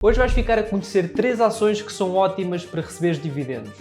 Hoje vais ficar a conhecer 3 ações que são ótimas para receberes dividendos.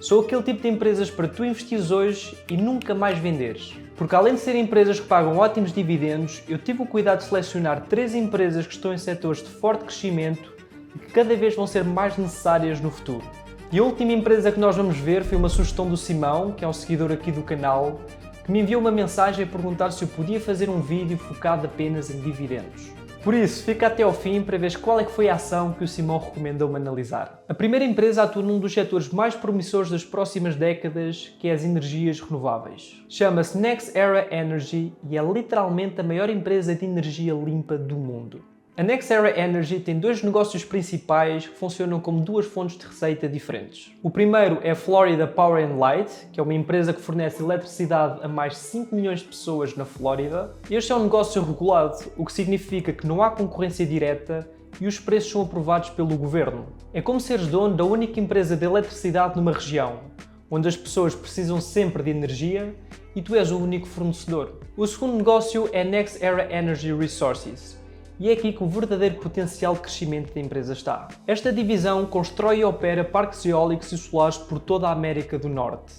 São aquele tipo de empresas para tu investires hoje e nunca mais venderes. Porque além de serem empresas que pagam ótimos dividendos, eu tive o cuidado de selecionar 3 empresas que estão em setores de forte crescimento e que cada vez vão ser mais necessárias no futuro. E a última empresa que nós vamos ver foi uma sugestão do Simão, que é um seguidor aqui do canal, que me enviou uma mensagem a perguntar se eu podia fazer um vídeo focado apenas em dividendos. Por isso, fica até ao fim para ver qual é que foi a ação que o Simão recomendou-me analisar. A primeira empresa atua num dos setores mais promissores das próximas décadas, que é as energias renováveis. Chama-se NextEra Energy e é literalmente a maior empresa de energia limpa do mundo. A NextEra Energy tem 2 negócios principais que funcionam como 2 fontes de receita diferentes. O primeiro é a Florida Power and Light, que é uma empresa que fornece eletricidade a mais de 5 milhões de pessoas na Flórida. Este é um negócio regulado, o que significa que não há concorrência direta e os preços são aprovados pelo governo. É como seres dono da única empresa de eletricidade numa região, onde as pessoas precisam sempre de energia e tu és o único fornecedor. O segundo negócio é a NextEra Energy Resources. E é aqui que o verdadeiro potencial de crescimento da empresa está. Esta divisão constrói e opera parques eólicos e solares por toda a América do Norte.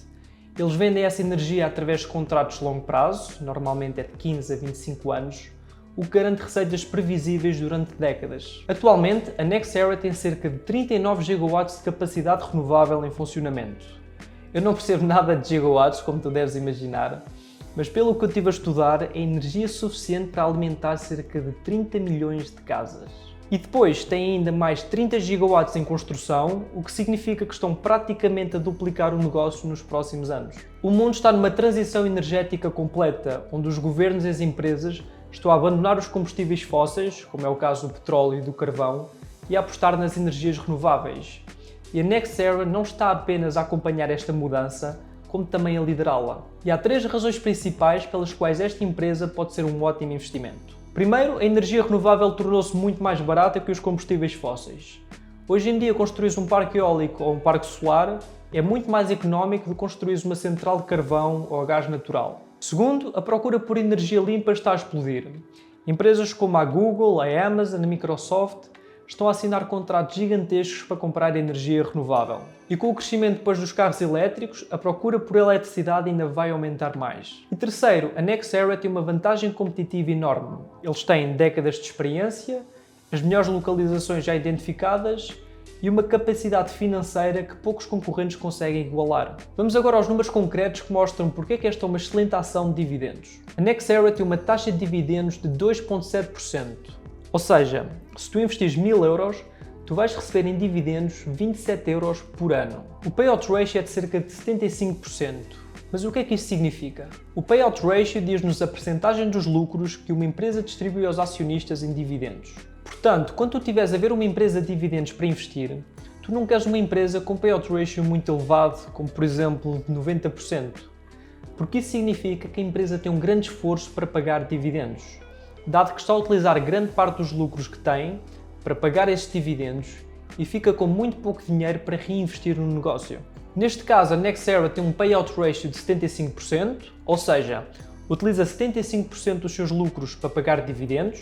Eles vendem essa energia através de contratos de longo prazo, normalmente é de 15 a 25 anos, o que garante receitas previsíveis durante décadas. Atualmente, a NextEra tem cerca de 39 gigawatts de capacidade renovável em funcionamento. Eu não percebo nada de gigawatts, como tu deves imaginar, mas pelo que eu estive a estudar, é energia suficiente para alimentar cerca de 30 milhões de casas. E depois tem ainda mais 30 gigawatts em construção, o que significa que estão praticamente a duplicar o negócio nos próximos anos. O mundo está numa transição energética completa, onde os governos e as empresas estão a abandonar os combustíveis fósseis, como é o caso do petróleo e do carvão, e a apostar nas energias renováveis. E a NextEra não está apenas a acompanhar esta mudança, como também a liderá-la. E há 3 razões principais pelas quais esta empresa pode ser um ótimo investimento. Primeiro, a energia renovável tornou-se muito mais barata que os combustíveis fósseis. Hoje em dia, construir um parque eólico ou um parque solar é muito mais económico do que construir uma central de carvão ou a gás natural. Segundo, a procura por energia limpa está a explodir. Empresas como a Google, a Amazon, a Microsoft estão a assinar contratos gigantescos para comprar energia renovável. E com o crescimento depois dos carros elétricos, a procura por eletricidade ainda vai aumentar mais. E terceiro, a NextEra tem uma vantagem competitiva enorme. Eles têm décadas de experiência, as melhores localizações já identificadas e uma capacidade financeira que poucos concorrentes conseguem igualar. Vamos agora aos números concretos que mostram porque é que esta é uma excelente ação de dividendos. A NextEra tem uma taxa de dividendos de 2,7%. Ou seja, se tu investires 1000 euros, tu vais receber em dividendos 27 euros por ano. O payout ratio é de cerca de 75%. Mas o que é que isso significa? O payout ratio diz-nos a percentagem dos lucros que uma empresa distribui aos acionistas em dividendos. Portanto, quando tu estiveres a ver uma empresa de dividendos para investir, tu não queres uma empresa com payout ratio muito elevado, como por exemplo de 90%. Porque isso significa que a empresa tem um grande esforço para pagar dividendos, dado que está a utilizar grande parte dos lucros que tem para pagar estes dividendos e fica com muito pouco dinheiro para reinvestir no negócio. Neste caso, a NextEra tem um payout ratio de 75%, ou seja, utiliza 75% dos seus lucros para pagar dividendos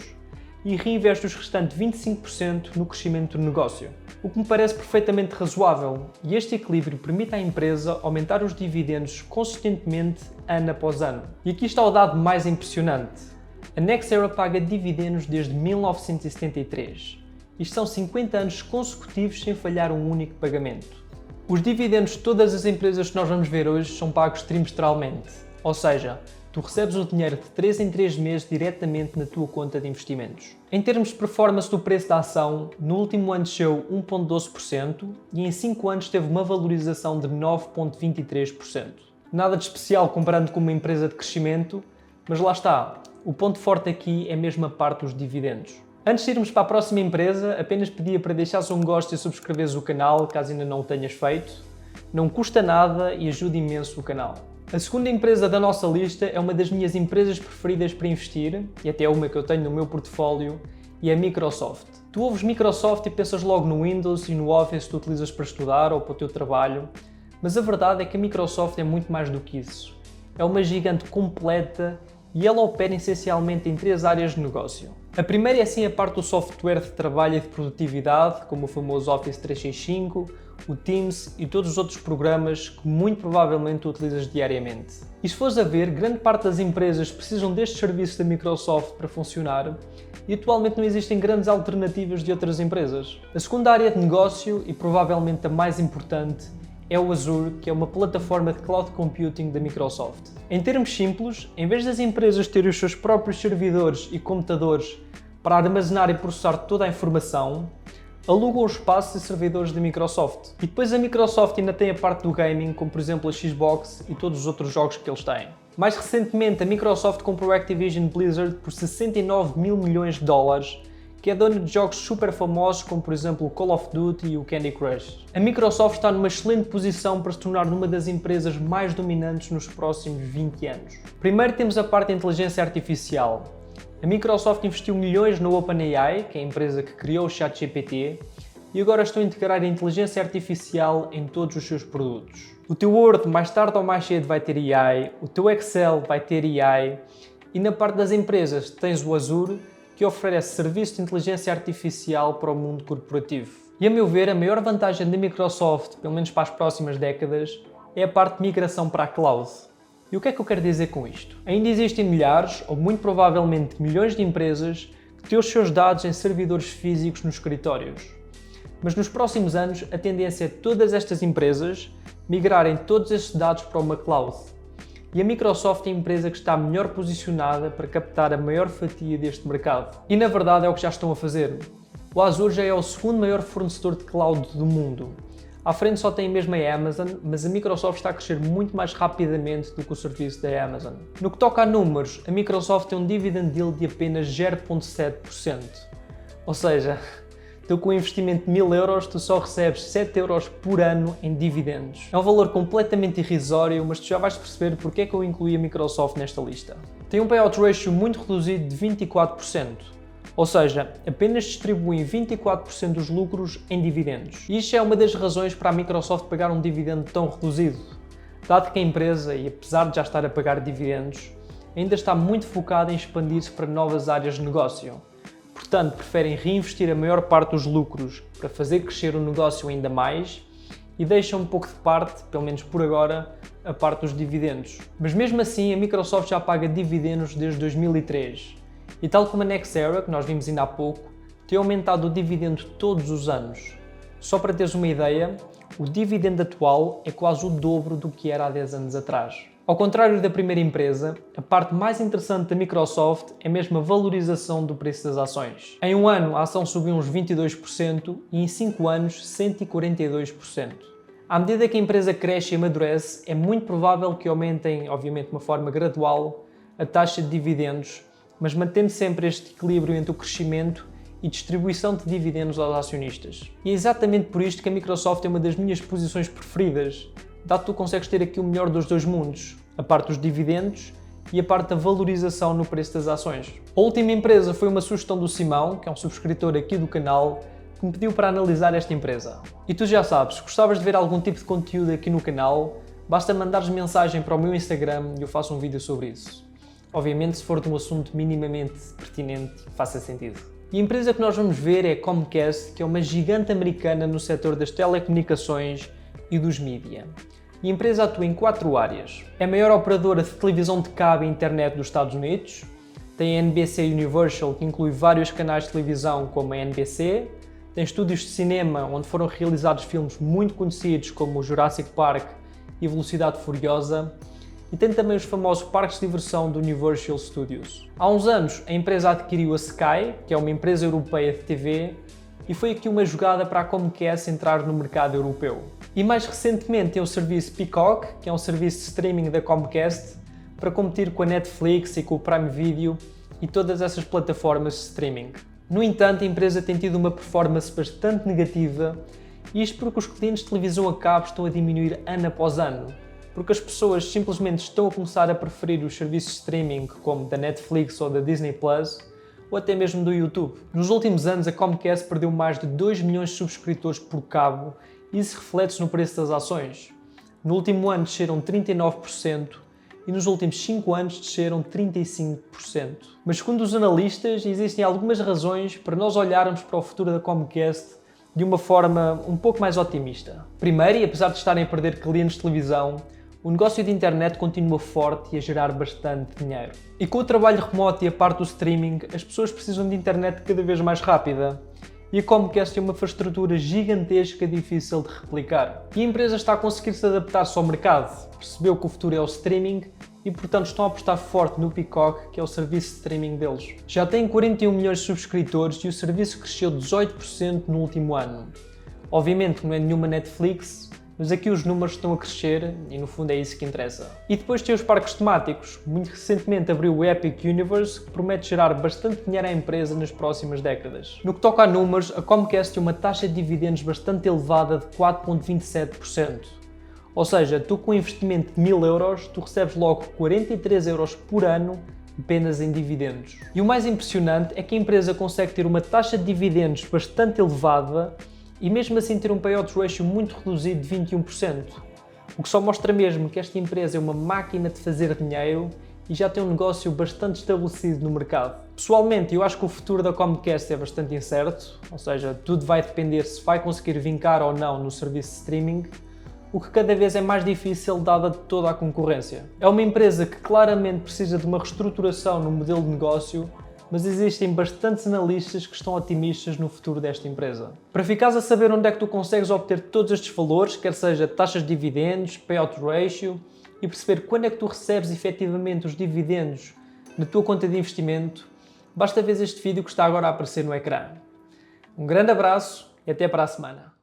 e reinveste os restantes 25% no crescimento do negócio, o que me parece perfeitamente razoável, e este equilíbrio permite à empresa aumentar os dividendos consistentemente ano após ano. E aqui está o dado mais impressionante. A NextEra paga dividendos desde 1973. Isto são 50 anos consecutivos sem falhar um único pagamento. Os dividendos de todas as empresas que nós vamos ver hoje são pagos trimestralmente, ou seja, tu recebes o dinheiro de 3 em 3 meses diretamente na tua conta de investimentos. Em termos de performance do preço da ação, no último ano desceu 1,12% e em 5 anos teve uma valorização de 9,23%. Nada de especial comparando com uma empresa de crescimento, mas lá está, o ponto forte aqui é mesmo a parte dos dividendos. Antes de irmos para a próxima empresa, apenas pedia para deixares um gosto e subscreveres o canal, caso ainda não o tenhas feito. Não custa nada e ajuda imenso o canal. A segunda empresa da nossa lista é uma das minhas empresas preferidas para investir, e até é uma que eu tenho no meu portfólio, e é a Microsoft. Tu ouves Microsoft e pensas logo no Windows e no Office que tu utilizas para estudar ou para o teu trabalho, mas a verdade é que a Microsoft é muito mais do que isso. É uma gigante completa e ela opera essencialmente em 3 áreas de negócio. A primeira é sim a parte do software de trabalho e de produtividade, como o famoso Office 365, o Teams e todos os outros programas que muito provavelmente tu utilizas diariamente. E se fores a ver, grande parte das empresas precisam destes serviços da Microsoft para funcionar e atualmente não existem grandes alternativas de outras empresas. A segunda área de negócio, e provavelmente a mais importante, é o Azure, que é uma plataforma de cloud computing da Microsoft. Em termos simples, em vez das empresas terem os seus próprios servidores e computadores para armazenar e processar toda a informação, alugam os espaços e servidores da Microsoft. E depois a Microsoft ainda tem a parte do gaming, como por exemplo a Xbox e todos os outros jogos que eles têm. Mais recentemente, a Microsoft comprou a Activision Blizzard por 69 mil milhões de dólares, que é dona de jogos super famosos como por exemplo o Call of Duty e o Candy Crush. A Microsoft está numa excelente posição para se tornar uma das empresas mais dominantes nos próximos 20 anos. Primeiro temos a parte da inteligência artificial. A Microsoft investiu milhões no OpenAI, que é a empresa que criou o ChatGPT, e agora estão a integrar a inteligência artificial em todos os seus produtos. O teu Word, mais tarde ou mais cedo, vai ter AI, o teu Excel vai ter AI, e na parte das empresas tens o Azure, que oferece serviço de inteligência artificial para o mundo corporativo. E a meu ver, a maior vantagem da Microsoft, pelo menos para as próximas décadas, é a parte de migração para a cloud. E o que é que eu quero dizer com isto? Ainda existem milhares, ou muito provavelmente milhões de empresas que têm os seus dados em servidores físicos nos escritórios. Mas nos próximos anos, a tendência é todas estas empresas migrarem todos estes dados para uma cloud. E a Microsoft é a empresa que está melhor posicionada para captar a maior fatia deste mercado. E na verdade é o que já estão a fazer. O Azure já é o segundo maior fornecedor de cloud do mundo. À frente só tem mesmo a Amazon, mas a Microsoft está a crescer muito mais rapidamente do que o serviço da Amazon. No que toca a números, a Microsoft tem um dividend yield de apenas 0,7%. Ou seja, tu com um investimento de 1000 euros, tu só recebes 7 euros por ano em dividendos. É um valor completamente irrisório, mas tu já vais perceber porque é que eu incluí a Microsoft nesta lista. Tem um payout ratio muito reduzido de 24%. Ou seja, apenas distribuem 24% dos lucros em dividendos. E isto é uma das razões para a Microsoft pagar um dividendo tão reduzido, dado que a empresa, e apesar de já estar a pagar dividendos, ainda está muito focada em expandir-se para novas áreas de negócio. Portanto, preferem reinvestir a maior parte dos lucros para fazer crescer o negócio ainda mais e deixam um pouco de parte, pelo menos por agora, a parte dos dividendos. Mas mesmo assim, a Microsoft já paga dividendos desde 2003. E tal como a Nexera, que nós vimos ainda há pouco, tem aumentado o dividendo todos os anos. Só para teres uma ideia, o dividendo atual é quase o dobro do que era há 10 anos atrás. Ao contrário da primeira empresa, a parte mais interessante da Microsoft é mesmo a valorização do preço das ações. Em um ano, a ação subiu uns 22% e em 5 anos, 142%. À medida que a empresa cresce e amadurece, é muito provável que aumentem, obviamente de uma forma gradual, a taxa de dividendos, mas mantendo sempre este equilíbrio entre o crescimento e distribuição de dividendos aos acionistas. E é exatamente por isto que a Microsoft é uma das minhas posições preferidas, dado que tu consegues ter aqui o melhor dos dois mundos, a parte dos dividendos e a parte da valorização no preço das ações. A última empresa foi uma sugestão do Simão, que é um subscritor aqui do canal, que me pediu para analisar esta empresa. E tu já sabes, se gostavas de ver algum tipo de conteúdo aqui no canal, basta mandares mensagem para o meu Instagram e eu faço um vídeo sobre isso. Obviamente, se for de um assunto minimamente pertinente e que faça sentido. E a empresa que nós vamos ver é a Comcast, que é uma gigante americana no setor das telecomunicações e dos mídia. E a empresa atua em 4 áreas. É a maior operadora de televisão de cabo e internet dos Estados Unidos, tem a NBC Universal, que inclui vários canais de televisão como a NBC, tem estúdios de cinema onde foram realizados filmes muito conhecidos como o Jurassic Park e Velocidade Furiosa, e tem também os famosos parques de diversão do Universal Studios. Há uns anos, a empresa adquiriu a Sky, que é uma empresa europeia de TV, e foi aqui uma jogada para a Comcast entrar no mercado europeu. E mais recentemente tem o serviço Peacock, que é um serviço de streaming da Comcast, para competir com a Netflix e com o Prime Video e todas essas plataformas de streaming. No entanto, a empresa tem tido uma performance bastante negativa, e isto porque os clientes de televisão a cabo estão a diminuir ano após ano, porque as pessoas simplesmente estão a começar a preferir os serviços de streaming como da Netflix ou da Disney Plus, ou até mesmo do YouTube. Nos últimos anos, a Comcast perdeu mais de 2 milhões de subscritores por cabo e isso reflete-se no preço das ações. No último ano desceram 39% e nos últimos 5 anos desceram 35%. Mas segundo os analistas, existem algumas razões para nós olharmos para o futuro da Comcast de uma forma um pouco mais otimista. Primeiro, e apesar de estarem a perder clientes de televisão, o negócio de internet continua forte e a gerar bastante dinheiro. E com o trabalho remoto e a parte do streaming, as pessoas precisam de internet cada vez mais rápida. E a Comcast tem uma infraestrutura gigantesca e difícil de replicar. E a empresa está a conseguir se adaptar-se ao mercado, percebeu que o futuro é o streaming e, portanto, estão a apostar forte no Peacock, que é o serviço de streaming deles. Já tem 41 milhões de subscritores e o serviço cresceu 18% no último ano. Obviamente não é nenhuma Netflix, mas aqui os números estão a crescer e no fundo é isso que interessa. E depois tem os parques temáticos. Muito recentemente abriu o Epic Universe, que promete gerar bastante dinheiro à empresa nas próximas décadas. No que toca a números, a Comcast tem uma taxa de dividendos bastante elevada de 4,27%. Ou seja, tu com um investimento de 1000 euros, tu recebes logo 43 euros por ano apenas em dividendos. E o mais impressionante é que a empresa consegue ter uma taxa de dividendos bastante elevada e mesmo assim ter um payout ratio muito reduzido de 21%, o que só mostra mesmo que esta empresa é uma máquina de fazer dinheiro e já tem um negócio bastante estabelecido no mercado. Pessoalmente, eu acho que o futuro da Comcast é bastante incerto, ou seja, tudo vai depender se vai conseguir vincar ou não no serviço de streaming, o que cada vez é mais difícil dada toda a concorrência. É uma empresa que claramente precisa de uma reestruturação no modelo de negócio, mas existem bastantes analistas que estão otimistas no futuro desta empresa. Para ficares a saber onde é que tu consegues obter todos estes valores, quer seja taxas de dividendos, payout ratio, e perceber quando é que tu recebes efetivamente os dividendos na tua conta de investimento, basta ver este vídeo que está agora a aparecer no ecrã. Um grande abraço e até para a semana.